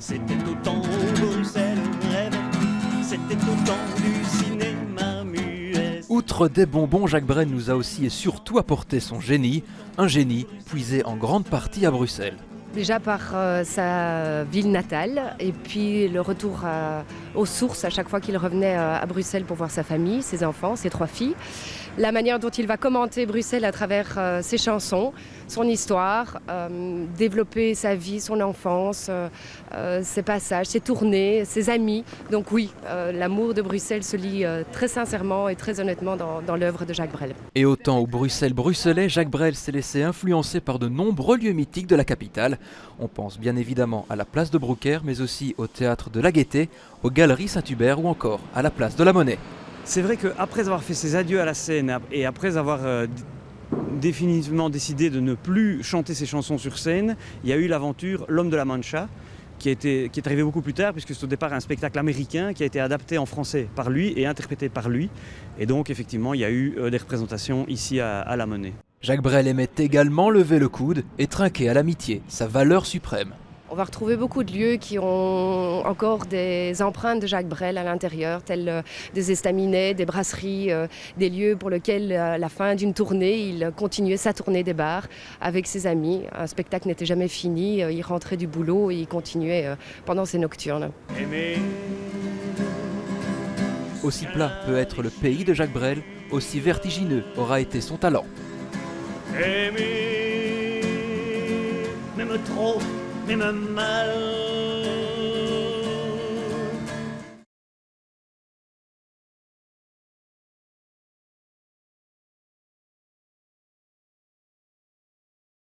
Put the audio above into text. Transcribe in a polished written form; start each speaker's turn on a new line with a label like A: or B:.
A: C'était au temps où Bruxelles rêvait, c'était au temps du cinéma muet.
B: Outre des bonbons, Jacques Brel nous a aussi et surtout apporté son génie, un génie puisé en grande partie à Bruxelles.
C: Déjà par sa ville natale et puis le retour aux sources à chaque fois qu'il revenait à Bruxelles pour voir sa famille, ses enfants, ses 3 filles. La manière dont il va commenter Bruxelles à travers ses chansons, son histoire, développer sa vie, son enfance, ses passages, ses tournées, ses amis. Donc oui, l'amour de Bruxelles se lit très sincèrement et très honnêtement dans l'œuvre de Jacques Brel.
B: Et au temps où Bruxelles bruxelait, Jacques Brel s'est laissé influencer par de nombreux lieux mythiques de la capitale. On pense bien évidemment à la place de Brouckère, mais aussi au théâtre de la Gaîté, aux Galeries Saint-Hubert ou encore à la place de la Monnaie.
D: C'est vrai qu'après avoir fait ses adieux à la scène et après avoir définitivement décidé de ne plus chanter ses chansons sur scène, il y a eu l'aventure L'Homme de la Mancha, qui est arrivé beaucoup plus tard, puisque c'est au départ un spectacle américain qui a été adapté en français par lui et interprété par lui. Et donc effectivement, il y a eu des représentations ici à la Monnaie.
B: Jacques Brel aimait également lever le coude et trinquer à l'amitié, sa valeur suprême.
C: On va retrouver beaucoup de lieux qui ont encore des empreintes de Jacques Brel à l'intérieur, tels des estaminets, des brasseries, des lieux pour lesquels à la fin d'une tournée, il continuait sa tournée des bars avec ses amis. Un spectacle n'était jamais fini, il rentrait du boulot et il continuait pendant ses nocturnes.
B: Aussi plat peut être le pays de Jacques Brel, aussi vertigineux aura été son talent.
A: Aimer, même trop, même mal.